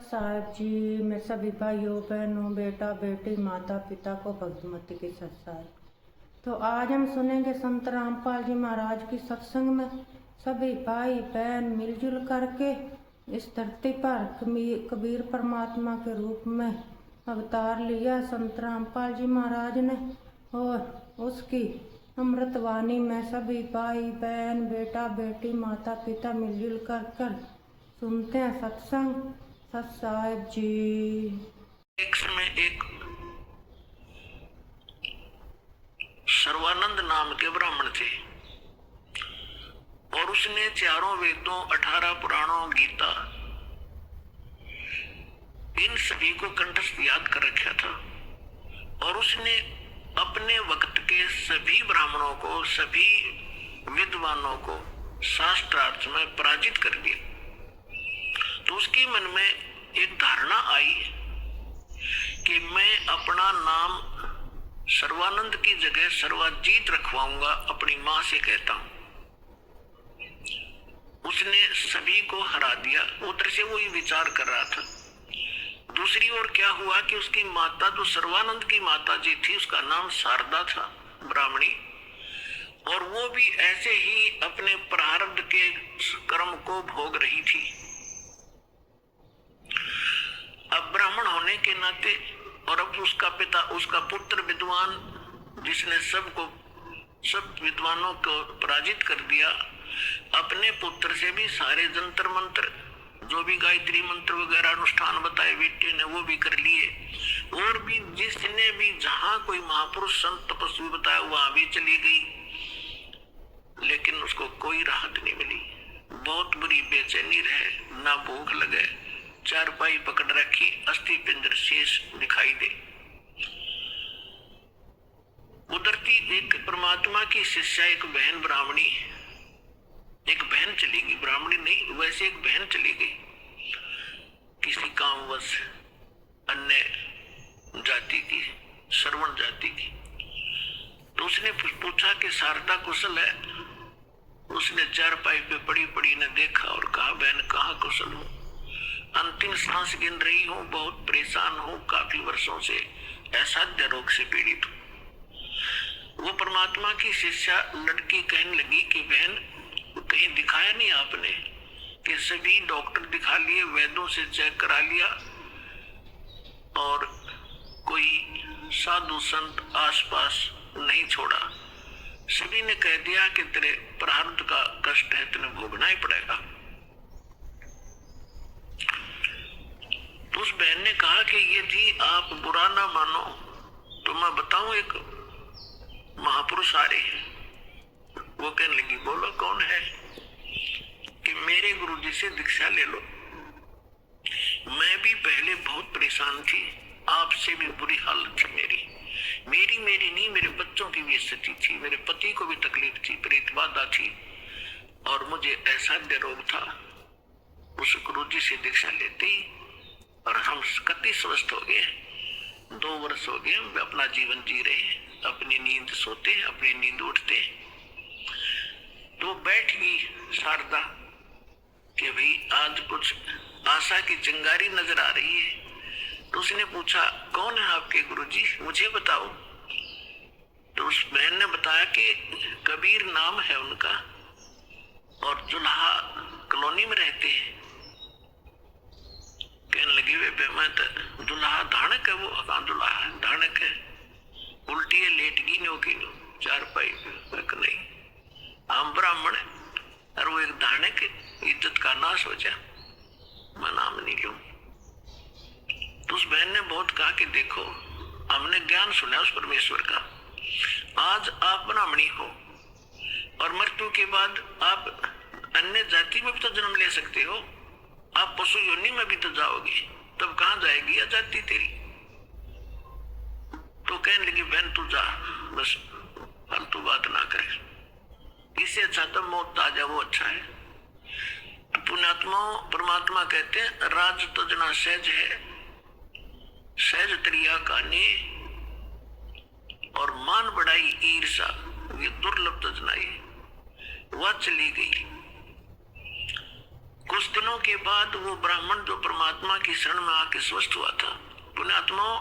साहब जी, मैं सभी भाइयों बहनों बेटा बेटी माता पिता को भक्तिमती की सत्साई। तो आज हम सुनेंगे संत रामपाल जी महाराज की सत्संग में सभी भाई बहन मिलजुल करके इस धरती पर कबीर परमात्मा के रूप में अवतार लिया संत रामपाल जी महाराज ने, और उसकी अमृतवाणी में सभी भाई बहन बेटा बेटी माता पिता मिलजुल कर सुनते हैं सत्संग। सत साहिब जी। एक समय एक सर्वानंद नाम के ब्राह्मण थे और उसने चारों वेदों 18 पुराणों गीता इन सभी को कंठस्थ याद कर रखा था और उसने अपने वक्त के सभी ब्राह्मणों को सभी विद्वानों को शास्त्रार्थ में पराजित कर दिया। तो उसके मन में एक धारणा आई कि मैं अपना नाम सर्वानंद की जगह सर्वाजीत रखवाऊंगा, अपनी मां से कहता हूं। उसने सभी को हरा दिया। उधर से वो ये विचार कर रहा था। दूसरी ओर क्या हुआ कि उसकी माता जो सर्वानंद की माता जी थी, उसका नाम शारदा था, ब्राह्मणी, और वो भी ऐसे ही अपने प्रारब्ध के कर्म को भोग रही थी। अब ब्राह्मण होने के नाते और अब उसका पिता, उसका पुत्र विद्वान, जिसने सब विद्वानों को पराजित कर दिया, अपने पुत्र से भी सारे जंतर मंत्र जो भी गायत्री मंत्र वगैरह अनुष्ठान बताए बेटे ने वो भी कर लिए, और भी जिसने भी जहां कोई महापुरुष संत तपस्वी बताया वहां भी चली गई, लेकिन उसको कोई राहत नहीं मिली। बहुत बुरी बेचैनी रहे, ना भूख लगे, चारपाई पकड़ रखी, अस्थि पिंजर शेष दिखाई दे। उधरती एक परमात्मा की शिष्या एक बहन ब्राह्मणी, एक बहन चली गई, ब्राह्मणी नहीं वैसे एक बहन चली गई किसी कामवश, अन्य जाति की, श्रवण जाति की। तो उसने पूछा कि शारदा कुशल है? उसने चारपाई पे पड़ी पड़ी ने देखा और कहा, बहन कहाँ कुशल हूँ, अंतिम सांस गिन रही हूँ, बहुत परेशान हूँ, काफी वर्षों से असाध्य रोग से पीड़ित हूँ। वो परमात्मा की शिष्या लड़की कहने लगी कि बहन कहीं दिखाया नहीं आपने? कि सभी डॉक्टर दिखा लिए, वैद्यों से चेक करा लिया, और कोई साधु संत आसपास नहीं छोड़ा। सभी ने कह दिया कि तेरे प्रारब्ध का कष्ट है, तुम्हें भोगना ही पड़ेगा। तो उस बहन ने कहा कि यदि आप बुरा ना मानो तो मैं बताऊं, एक महापुरुष आ रहे हैं। वो कहने लगी, बोलो कौन है? कि मेरे गुरुजी से दीक्षा ले लो। मैं भी पहले बहुत परेशान थी, आपसे भी बुरी हालत थी मेरी नहीं, मेरे बच्चों की भी स्थिति थी, मेरे पति को भी तकलीफ थी, प्रेत बाधा थी, और मुझे असाध्य रोग था। उस गुरुजी से दीक्षा लेते ही और हम कति स्वस्थ हो गए। 2 वर्ष हो गए, हम अपना जीवन जी रहे हैं, अपनी नींद सोते हैं, अपनी नींद उठते। तो बैठ गई शारदा कि भाई आज कुछ आशा की चिंगारी नजर आ रही है। तो उसने पूछा, कौन है आपके गुरुजी, मुझे बताओ। तो उस बहन ने बताया कि कबीर नाम है उनका, और जुल्हा कॉलोनी में रहते हैं। कहने लगी, वे मैं तो दुल्हा धानक है, वो कहाँ दुल्हा है, धानक है, उल्टी है, लेट गई नो की नो चारपाई पे नहीं, हम ब्राह्मण है और वो एक धानक, इज्जत का नाश हो जाए, मैं नाम नहीं लूं। तो उस बहन ने बहुत कहा कि देखो, हमने ज्ञान सुना उस परमेश्वर का, आज आप ब्राह्मणी हो और मृत्यु के बाद आप अन्य जाति में भी तो जन्म ले सकते हो, आप पशु योनि में भी तो जाओगे, तब कहां जाएगी जाति तेरी? तो कहने लगी, बहन तू जा, बस फालतू बात ना करे, इससे अच्छा तो मौत आ जाए, वो अच्छा है। पुण्यात्मा परमात्मा कहते हैं, राज तजना सहज है, सहज त्रिया का ने, और मान बढ़ाई ईर्षा ये दुर्लभ तजनाई। वह चली गई। कुछ दिनों के बाद वो ब्राह्मण जो परमात्मा की शरण में आके स्वस्थ हुआ था, पुण्यात्माओं,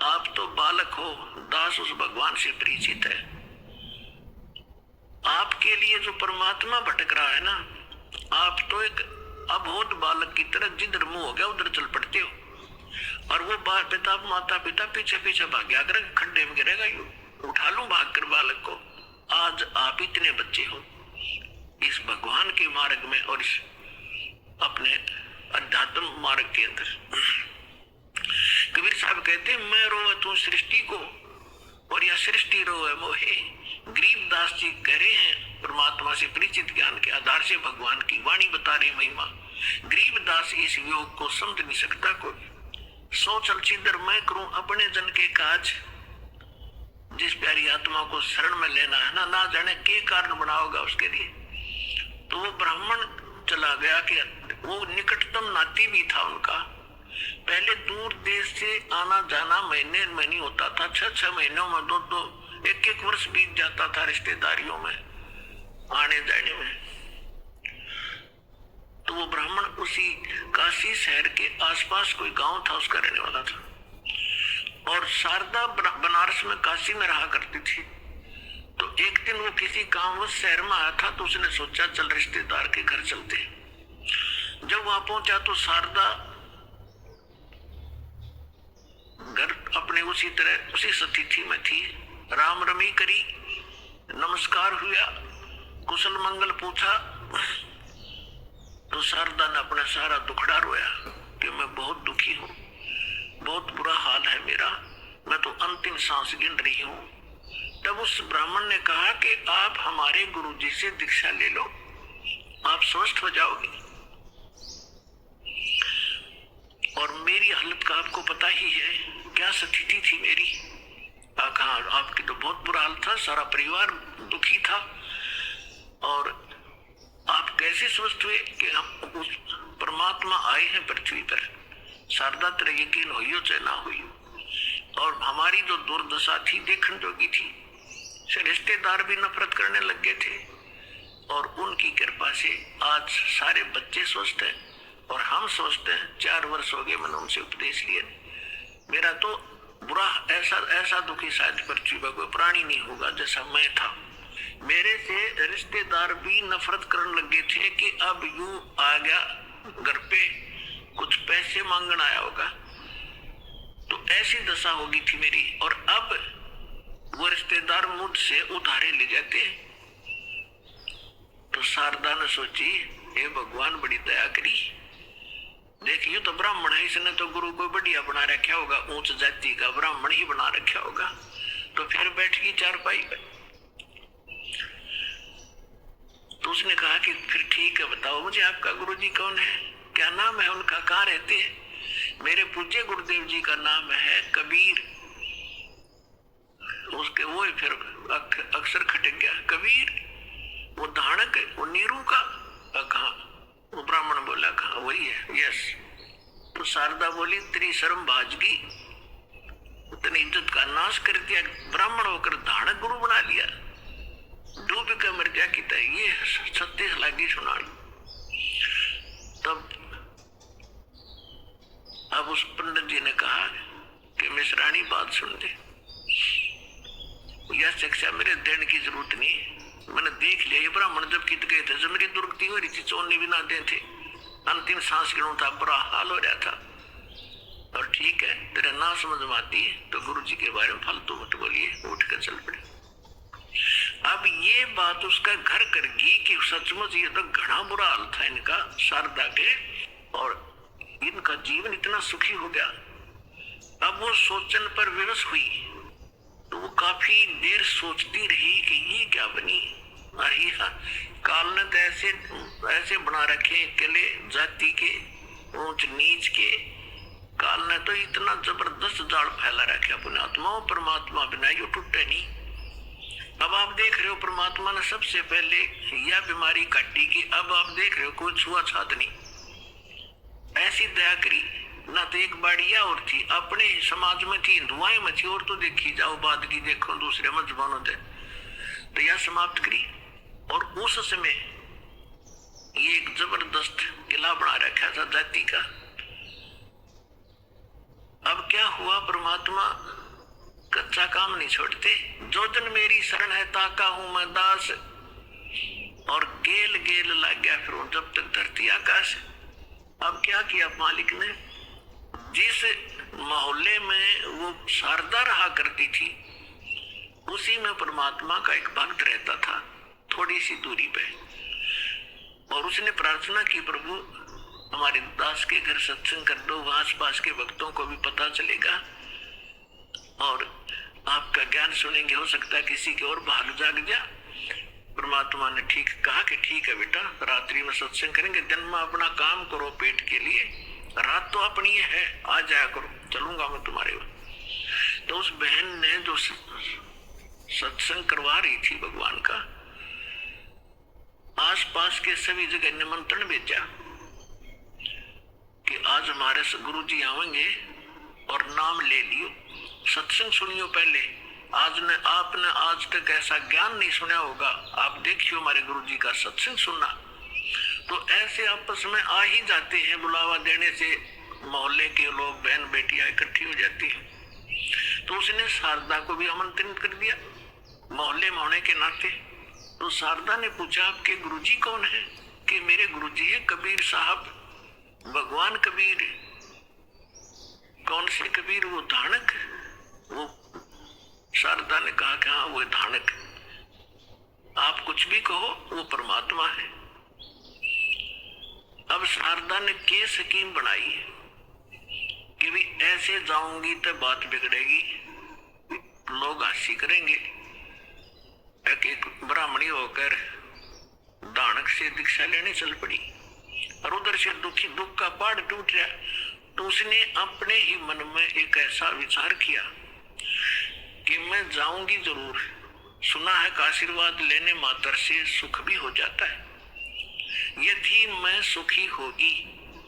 आप तो बालक हो, दास उस भगवान से परिचित है। आपके लिए जो परमात्मा भटक रहा है ना, आप तो एक अबोध बालक की तरह जिधर मुंह हो गया उधर चल पड़ते हो, और वो पिता माता पिता पीछे पीछे भाग गया, अगर खड्डे में गिरेगा यू उठा लूं भाग कर बालक को। आज आप इतने बच्चे हो इस भगवान के मार्ग में और इस अपने अध्यात्म मार्ग के अंदर। कबीर साहब कहते हैं, मैं रोवे तू सृष्टि को और यह सृष्टि रोवे मोहे। गरीबदास जी कह रहे हैं परमात्मा से परिचित ज्ञान के आधार से भगवान की वाणी बता रहे महिमा। गरीबदास इस योग को समझ नहीं सकता कोई। सो चल छिदर मैं करूं अपने जन के काज। जिस प्यारी आत्मा को शरण में लेना है ना जाने के कारण बनाओगा उसके लिए। तो वो ब्राह्मण चला गया कि वो निकटतम नाती भी था उनका। पहले दूर देश से आना जाना महीने में नहीं होता था, 6 महीनों में 2 1 वर्ष बीत जाता था रिश्तेदारियों में आने जाने में। तो वो ब्राह्मण उसी काशी शहर के आसपास कोई गांव था उसका रहने वाला था, और शारदा बनारस में काशी में रहा करती थी। तो एक दिन वो किसी काम उस शहर में आया था, तो उसने सोचा चल रिश्तेदार के घर चलते। जब वहां पहुंचा तो शारदा घर अपने उसी तरह उसी स्थिति में थी। राम रमी करी, नमस्कार हुआ, कुशल मंगल पूछा। तो शारदा ने अपना सारा दुखड़ा रोया कि मैं बहुत दुखी हूं, बहुत बुरा हाल है मेरा, मैं तो अंतिम सांस गिन रही हूं। तब उस ब्राह्मण ने कहा कि आप हमारे गुरुजी से दीक्षा ले लो, आप स्वस्थ हो जाओगे। और मेरी हालत का आपको पता ही है, क्या स्थिति थी मेरी। कहा आपकी तो बहुत बुरा हाल था, सारा परिवार दुखी था, और आप कैसे स्वस्थ हुए कि हम उस परमात्मा आए हैं पृथ्वी पर। शारदा तेरा यकीन हुई चाहे ना हुई, और हमारी जो दुर्दशा थी देखने जोगी थी, रिश्तेदार भी नफरत करने लग गए थे, और उनकी कृपा से आज सारे बच्चे स्वस्थ हैं और हम स्वस्थ हैं। 4 वर्ष हो गए मैंने उनसे उपदेश लिए। मेरा तो बुरा ऐसा दुखी शायद पृथ्वी पर कोई प्राणी नहीं होगा जैसा मैं था। मेरे से रिश्तेदार भी नफरत करने लगे थे कि अब यूं आ गया घर पे, कुछ पैसे मांगने आया होगा, तो ऐसी दशा होगी थी मेरी। और अब वो रिश्तेदार मुझसे उधारे ले जाते। तो शारदा ने सोची, हे भगवान बड़ी दया करी, देखिए तो ब्राह्मण है, इसने तो गुरु को बढ़िया बना रखा होगा, ऊंच जाति का ब्राह्मण ही बना रखा होगा। तो फिर बैठ गई चारपाई पे। तो उसने कहा कि फिर ठीक है, बताओ मुझे आपका गुरुजी कौन है, क्या नाम है उनका, कहाँ रहते हैं। मेरे पूज्य गुरुदेव जी का नाम है कबीर। उसके वो फिर अक्सर खटक गया, कबीर वो धानक है, वो नीरू का। कहा, वो ब्राह्मण बोला, कहा वही है, यस। तो शारदा बोली, तेरी शर्म बाजगी, उतनी इज्जत का नाश कर दिया, ब्राह्मण होकर धानक गुरु बना लिया, डूब के मर गया कि ये 36 लागी सुना। तब अब उस पंडित जी ने कहा कि मिश्राणी बात सुन ले, यह शिक्षा मेरे देने की जरूरत नहीं, मैंने देख लिया। ये ब्राह्मण जब कित गए थे, जमीरी दुर्गति हो रही थी, चोरने भी ना दे थे, अंतिम सांस गिनों था, बुरा हाल हो रहा था। और ठीक है, तेरे ना समझ में आती है तो गुरु जी के बारे में फालतू मत बोलिए, उठ कर चल पड़े। अब ये बात उसका घर कर गई कि सचमुच ये तो घना बुरा हाल था इनका, शारदा के, और इनका जीवन इतना सुखी हो गया। अब वो सोचने पर विवश हुई, तो वो काफी देर सोचती रही कि ये क्या बनी। अरे काल ने तो ऐसे बना रखे अकेले जाति के, ऊंच नीच के, काल ने तो इतना जबरदस्त जाल फैला रखा पुण्यात्मा, परमात्मा बिना यो टूटे नहीं। अब आप देख रहे हो परमात्मा ने सबसे पहले यह बीमारी काटी कि अब आप देख रहे हो कोई छुआछूत नहीं, ऐसी दया करी ना। तो एक बाड़िया और थी, अपने समाज में थी, हिंदुआई में थी, और तो देखी जाओ बाद की देखो दूसरे मजबानों से, तो यह समाप्त करी। और उस समय ये एक जबरदस्त किला बना रखा था जाति का। अब क्या हुआ, परमात्मा कच्चा काम नहीं छोड़ते। जो जन मेरी शरण है ताका हूं मैं दास, और गेल गेल लग गया फिर वो जब तक धरती आकाश। अब क्या किया मालिक ने, जिस मोहल्ले में वो शारदा रहा करती थी उसी में परमात्मा का एक भक्त रहता था थोड़ी सी दूरी पे, और उसने प्रार्थना की, प्रभु हमारे दास के घर सत्संग कर दो, आस पास के भक्तों को भी पता चलेगा और आपका ज्ञान सुनेंगे, हो सकता है किसी की और भाग जाग जा। परमात्मा ने ठीक कहा कि ठीक है बेटा, रात्रि में सत्संग करेंगे, दिन में अपना काम करो पेट के लिए, रात तो अपनी है, आ जाया करो, चलूंगा मैं तुम्हारे वहां। तो उस बहन ने जो सत्संग करवा रही थी भगवान का, आसपास के सभी जगह निमंत्रण भेजा कि आज हमारे गुरु जी आवेंगे और नाम ले लियो, सत्संग सुनियो पहले, आपने आज तक ऐसा ज्ञान नहीं सुना होगा, आप देखियो हमारे गुरु जी का सत्संग सुनना। तो ऐसे आपस में आ ही जाते हैं, बुलावा देने से मोहल्ले के लोग, बहन बेटियां इकट्ठी हो जाती हैं। तो उसने शारदा को भी आमंत्रित कर दिया मोहल्ले में होने के नाते। तो शारदा ने पूछा आपके गुरुजी कौन है? कि मेरे गुरुजी है कबीर साहब, भगवान कबीर। कौन से कबीर? वो धानक। वो शारदा ने कहा कि हाँ वो धानक, आप कुछ भी कहो वो परमात्मा है। अब शारदा ने के स्कीम बनाई कि भी ऐसे जाऊंगी तो बात बिगड़ेगी, लोग हंसी करेंगे। एक ब्राह्मणी होकर दानक से दीक्षा लेने चल पड़ी और उधर से दुख का पहाड़ टूट रहा। तो उसने अपने ही मन में एक ऐसा विचार किया कि मैं जाऊंगी जरूर, सुना है कि आशीर्वाद लेने मात्र से सुख भी हो जाता है, यदि मैं सुखी होगी,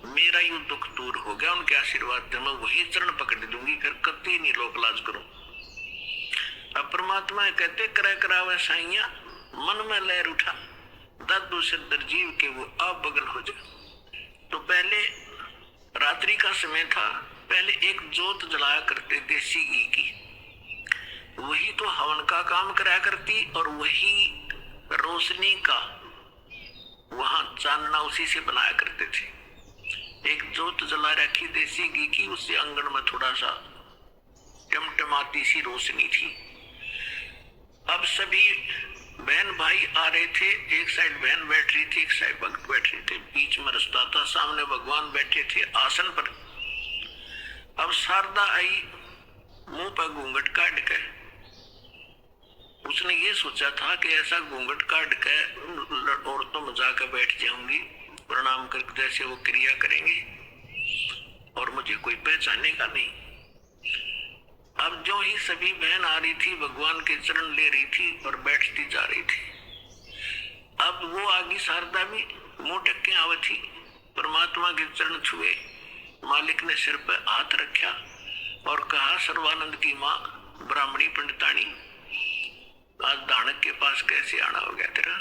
मेरा यू दुख दूर हो गया उनके आशीर्वाद से, मैं वही चरण पकड़ दूंगी, फिर कभी नहीं लोक लाज करूं। अब परमात्मा कहते करे करावे साइया, मन में लहर उठा, दादू सिद्धर जीव के वो आप बगल हो जाए। तो पहले रात्रि का समय था, पहले एक जोत जलाया करते देसी घी की, वही तो हवन का काम कराया करती, और वही रोशनी का वहां चांदना उसी से बनाया करते थे। एक जोत जला रखी देसी घी की, उससे आंगन में थोड़ा सा टमटमाती सी रोशनी थी। अब सभी बहन भाई आ रहे थे, एक साइड बहन बैठ रही थी, एक साइड भक्त बैठ रहे थे, बीच में रास्ता था, सामने भगवान बैठे थे आसन पर। अब शारदा आई, मुंह पर घूंघट काट के, उसने ये सोचा था कि ऐसा घूंघट काट के औरतों में जाकर बैठ जाऊंगी, प्रणाम करके जैसे वो क्रिया करेंगे और मुझे कोई पहचानेगा नहीं। अब जो ही सभी बहन आ रही थी, भगवान के चरण ले रही थी और बैठती जा रही थी। अब वो आगे शारदा भी मुंह ढक्के आवे थी, परमात्मा के चरण छुए, मालिक ने सिर पर हाथ रखा और कहा, सर्वानंद की माँ ब्राह्मणी पंडितानी, आज दानक के पास कैसे आना हो गया तेरा?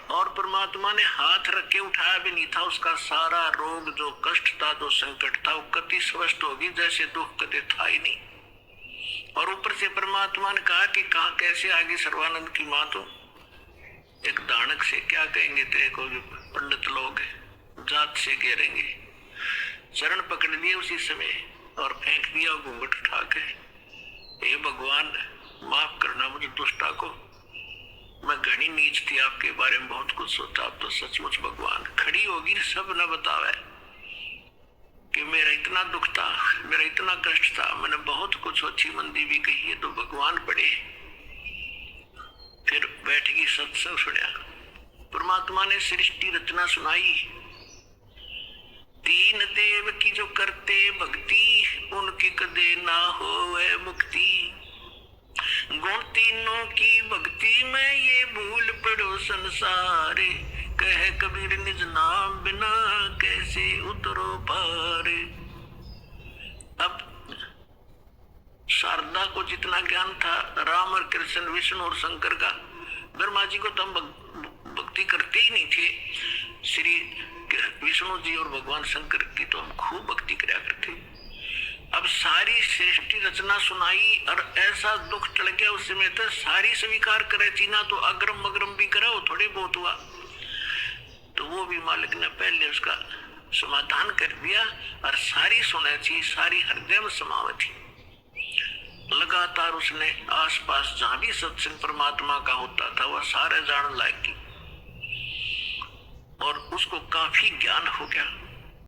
और परमात्मा ने हाथ रख के उठाया भी नहीं था, उसका सारा रोग जो कष्ट था, जो संकट था, वो कति स्वस्थ होगी जैसे दुख कदे था ही नहीं। और ऊपर से परमात्मा ने कहा कि कहा कैसे आगे सर्वानंद की माँ, तो एक दानक से क्या कहेंगे तेरे को, जो पंडित लोग जात से घेरेंगे। चरण पकड़ लिए उसी समय और फेंक दिया घूंघट उठा के, हे भगवान माफ करना मुझे दुष्टा को, मैं घनी नीच थी, आपके बारे में बहुत कुछ सोचा, आप तो सचमुच भगवान। खड़ी होगी सब न बतावे कि मेरा इतना दुख था, मेरा इतना कष्ट था, मैंने बहुत कुछ अच्छी मंदी भी कही है, तो भगवान पड़े। फिर बैठ गई, सत्संग सुना, परमात्मा ने सृष्टि रचना सुनाई। तीन देव की जो करते भक्ति, उनकी कदे ना होवे मुक्ति। गुण तीनों की भक्ति में ये भूल पड़ो संसार, कह कबीर निज नाम बिना कैसे उतरो पार। अब शारदा को जितना ज्ञान था, राम और कृष्ण, विष्णु और शंकर का, ब्रह्मा जी को तो हम भक्ति करते ही नहीं थे। श्री विष्णु जी और भगवान शंकर की तो हम खूब भक्ति कराया करते। अब सारी सृष्टि रचना सुनाई और ऐसा दुख टल गया उस समय तक सारी स्वीकार करे थी ना, तो अग्रम अग्रम भी करा, वो थोड़ी बहुत हुआ, तो वो भी मालिक ने पहले उसका समाधान कर दिया और सारी सुने थी, सारी हृदय में समावे थी। लगातार उसने आसपास जहां भी सत्संग परमात्मा का होता था वह सारे जान लायक की, और उसको काफी ज्ञान हो गया।